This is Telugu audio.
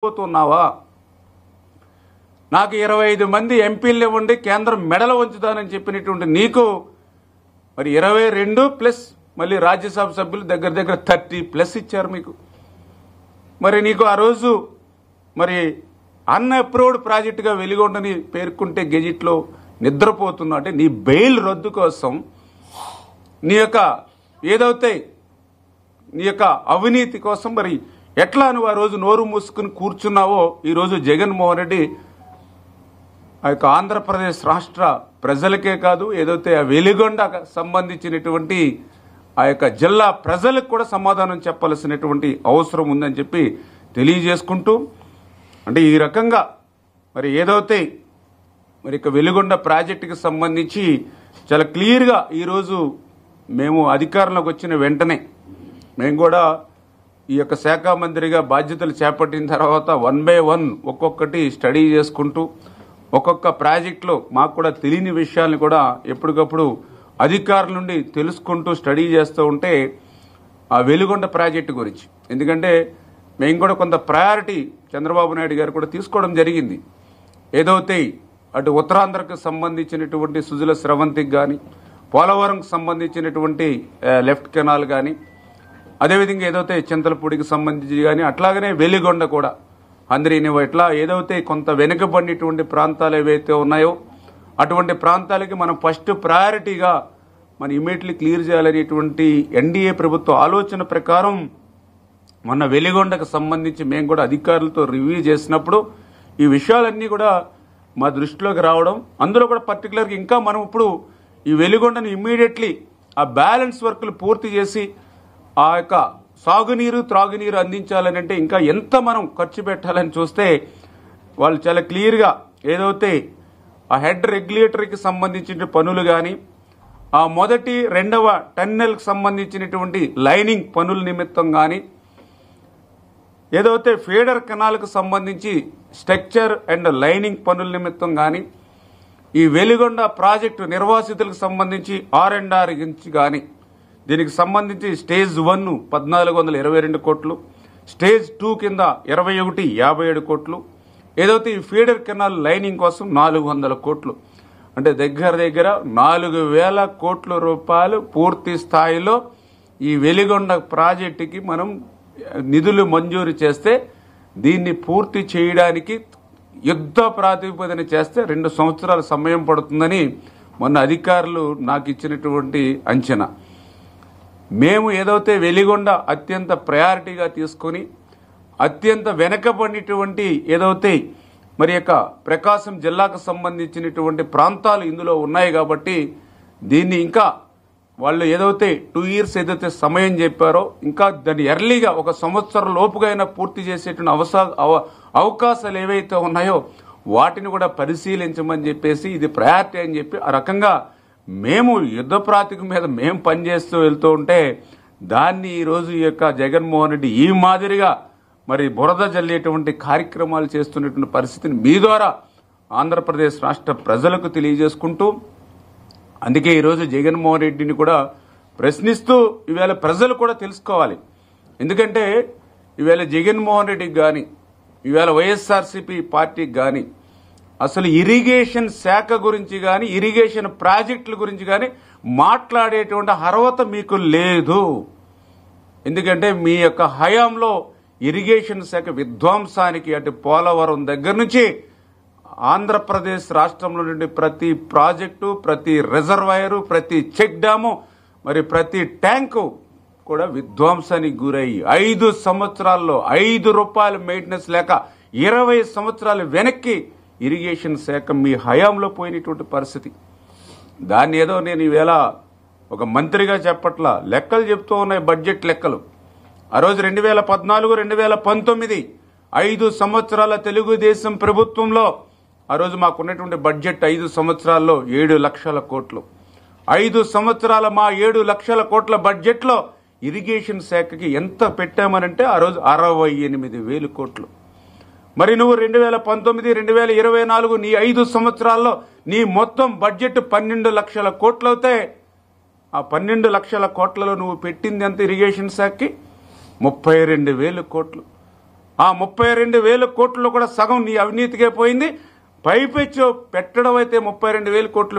పోతున్నావా? నాకు 25 మంది ఎంపీలు ఇవ్వండి, కేంద్రం మెడలు వంచుతానని చెప్పినటువంటి నీకు మరి 22 ప్లస్ మళ్ళీ రాజ్యసభ సభ్యులు దగ్గర దగ్గర 30+ ఇచ్చారు మీకు. మరి నీకు ఆ రోజు మరి అన్అప్రూవ్డ్ ప్రాజెక్టుగా వెలిగొండని పేర్కొంటే గెజిట్లో నిద్రపోతున్నా అంటే నీ బెయిల్ రద్దు కోసం నీ యొక్క ఏదైతే నీ యొక్క అవినీతి కోసం మరి ఎట్లా నువ్వు ఆ రోజు నోరు మూసుకుని కూర్చున్నావో ఈరోజు జగన్మోహన్ రెడ్డి ఆ యొక్క ఆంధ్రప్రదేశ్ రాష్ట్ర ప్రజలకే కాదు ఏదైతే ఆ వెలిగొండ సంబంధించినటువంటి ఆ యొక్క జిల్లా ప్రజలకు కూడా సమాధానం చెప్పాల్సినటువంటి అవసరం ఉందని చెప్పి తెలియజేసుకుంటూ, అంటే ఈ రకంగా మరి ఏదైతే మరి ఇక వెలిగొండ ప్రాజెక్టుకి సంబంధించి చాలా క్లియర్గా ఈరోజు మేము అధికారంలోకి వచ్చిన వెంటనే మేము కూడా ఈ యొక్క శాఖ మంత్రిగా బాధ్యతలు చేపట్టిన తర్వాత 1 by 1 ఒక్కొక్కటి స్టడీ చేసుకుంటూ ఒక్కొక్క ప్రాజెక్టులో మాకు కూడా తెలియని విషయాలను కూడా ఎప్పటికప్పుడు అధికారుల నుండి తెలుసుకుంటూ స్టడీ చేస్తూ ఉంటే ఆ వెలిగొండ ప్రాజెక్టు గురించి, ఎందుకంటే మేము కూడా కొంత ప్రయారిటీ చంద్రబాబు నాయుడు గారు కూడా తీసుకోవడం జరిగింది. ఏదైతే అటు ఉత్తరాంధ్రకు సంబంధించినటువంటి సుజల స్రవంతికి కానీ పోలవరంకు సంబంధించినటువంటి లెఫ్ట్ కెనాల్ కానీ అదేవిధంగా ఏదైతే చింతలపూడికి సంబంధించి కానీ అట్లాగనే వెలిగొండ కూడా అందరినీ ఇట్లా ఏదైతే కొంత వెనుకబడినటువంటి ప్రాంతాలు ఏవైతే ఉన్నాయో అటువంటి ప్రాంతాలకి మనం ఫస్ట్ ప్రయారిటీగా మనం ఇమీడియట్లీ క్లియర్ చేయాలనేటువంటి ఎన్డీఏ ప్రభుత్వ ఆలోచన ప్రకారం మొన్న వెలిగొండకు సంబంధించి మేము కూడా అధికారులతో రివ్యూ చేసినప్పుడు ఈ విషయాలన్నీ కూడా మా దృష్టిలోకి రావడం, అందులో కూడా పర్టికులర్గా ఇంకా మనం ఇప్పుడు ఈ వెలిగొండను ఇమ్మీడియట్లీ ఆ బ్యాలెన్స్ వర్క్లు పూర్తి చేసి ఆ యొక్క సాగునీరు త్రాగునీరు అందించాలని అంటే ఇంకా ఎంత మనం ఖర్చు పెట్టాలని చూస్తే వాళ్ళు చాలా క్లియర్గా ఏదైతే ఆ హెడ్ రెగ్యులేటరీకి సంబంధించిన పనులు కానీ ఆ మొదటి రెండవ టన్నెల్కి సంబంధించినటువంటి లైనింగ్ పనుల నిమిత్తం కానీ ఏదైతే ఫీడర్ కెనాల్కు సంబంధించి స్ట్రక్చర్ అండ్ లైనింగ్ పనుల నిమిత్తం కానీ ఈ వెలిగొండ ప్రాజెక్టు నిర్వాసితులకు సంబంధించి R&R గురించి కానీ దీనికి సంబంధించి స్టేజ్ 1 1422 కోట్లు, స్టేజ్ 2 కింద 2157 కోట్లు, ఏదైతే ఈ ఫీడర్ కెనాల్ లైనింగ్ కోసం 400 కోట్లు, అంటే దగ్గర దగ్గర 4000 కోట్ల రూపాయలు పూర్తి స్థాయిలో ఈ వెలిగొండ ప్రాజెక్టుకి మనం నిధులు మంజూరు చేస్తే దీన్ని పూర్తి చేయడానికి యుద్ధ ప్రాతిపదికన చేస్తే 2 సంవత్సరాల సమయం పడుతుందని మొన్న అధికారులు నాకు ఇచ్చినటువంటి అంచనా. మేము ఏదైతే వెలిగొండ అత్యంత ప్రయారిటీగా తీసుకొని అత్యంత వెనకబడినటువంటి ఏదైతే మరి యొక్క ప్రకాశం జిల్లాకు సంబంధించినటువంటి ప్రాంతాలు ఇందులో ఉన్నాయి కాబట్టి దీన్ని ఇంకా వాళ్ళు ఏదైతే 2 years ఏదైతే సమయం చెప్పారో ఇంకా దాన్ని ఎర్లీగా 1 సంవత్సరం లోపుగా అయినా పూర్తి చేసేటువంటి అవకాశాలు ఏవైతే ఉన్నాయో వాటిని కూడా పరిశీలించమని చెప్పేసి ఇది ప్రయారిటీ అని చెప్పి ఆ రకంగా మేము యుద్ధ ప్రాతిపదిక మీద మేము పనిచేస్తూ వెళ్తూ ఉంటే దాన్ని ఈరోజు ఈ యొక్క జగన్మోహన్ రెడ్డి ఈ మాదిరిగా మరి బురద జల్లేటువంటి కార్యక్రమాలు చేస్తున్నటువంటి పరిస్థితిని మీ ద్వారా ఆంధ్రప్రదేశ్ రాష్ట్ర ప్రజలకు తెలియజేసుకుంటూ, అందుకే ఈరోజు జగన్మోహన్ రెడ్డిని కూడా ప్రశ్నిస్తూ ఈవేళ ప్రజలు కూడా తెలుసుకోవాలి. ఎందుకంటే ఈవేళ జగన్మోహన్ రెడ్డికి కానీ ఈవేళ వైఎస్ఆర్సీపీ పార్టీకి కానీ అసలు ఇరిగేషన్ శాఖ గురించి కానీ ఇరిగేషన్ ప్రాజెక్టుల గురించి కానీ మాట్లాడేటువంటి అర్హత మీకు లేదు. ఎందుకంటే మీ యొక్క హయాంలో ఇరిగేషన్ శాఖ విధ్వంసానికి అటు పోలవరం దగ్గర నుంచి ఆంధ్రప్రదేశ్ రాష్ట్రంలో నుండి ప్రతి ప్రాజెక్టు, ప్రతి రిజర్వాయరు, ప్రతి చెక్ డ్యాము, మరి ప్రతి ట్యాంకు కూడా విధ్వంసానికి గురయ్యి 5 సంవత్సరాల్లో 5 రూపాయల మెయింటెనెన్స్ లేక 20 సంవత్సరాలు వెనక్కి ఇరిగేషన్ శాఖ మీ హయాంలో పోయినటువంటి పరిస్థితి. దాన్ని ఏదో నేను ఈవేళ ఒక మంత్రిగా చెప్పట్లా, లెక్కలు చెప్తూ ఉన్నాయి, బడ్జెట్ లెక్కలు. ఆ రోజు 2014, 2019 5 సంవత్సరాల తెలుగుదేశం ప్రభుత్వంలో ఆ రోజు మాకున్నటువంటి బడ్జెట్ 5 సంవత్సరాల్లో 7 లక్షల కోట్లు. 5 సంవత్సరాల మా 7 లక్షల కోట్ల బడ్జెట్లో ఇరిగేషన్ శాఖకి ఎంత పెట్టామనంటే ఆ రోజు 68,000 కోట్లు. మరి నువ్వు 2019, 2024 నీ 5 సంవత్సరాల్లో నీ మొత్తం బడ్జెట్ 12 లక్షల కోట్లు అవుతే ఆ 12 లక్షల కోట్లలో నువ్వు పెట్టింది ఎంత ఇరిగేషన్ శాఖకి? 32,000 కోట్లు. ఆ 32,000 కోట్లు కూడా సగం నీ అవినీతికే పోయింది. పైపెచ్చు పెట్టడం అయితే 32,000 కోట్లు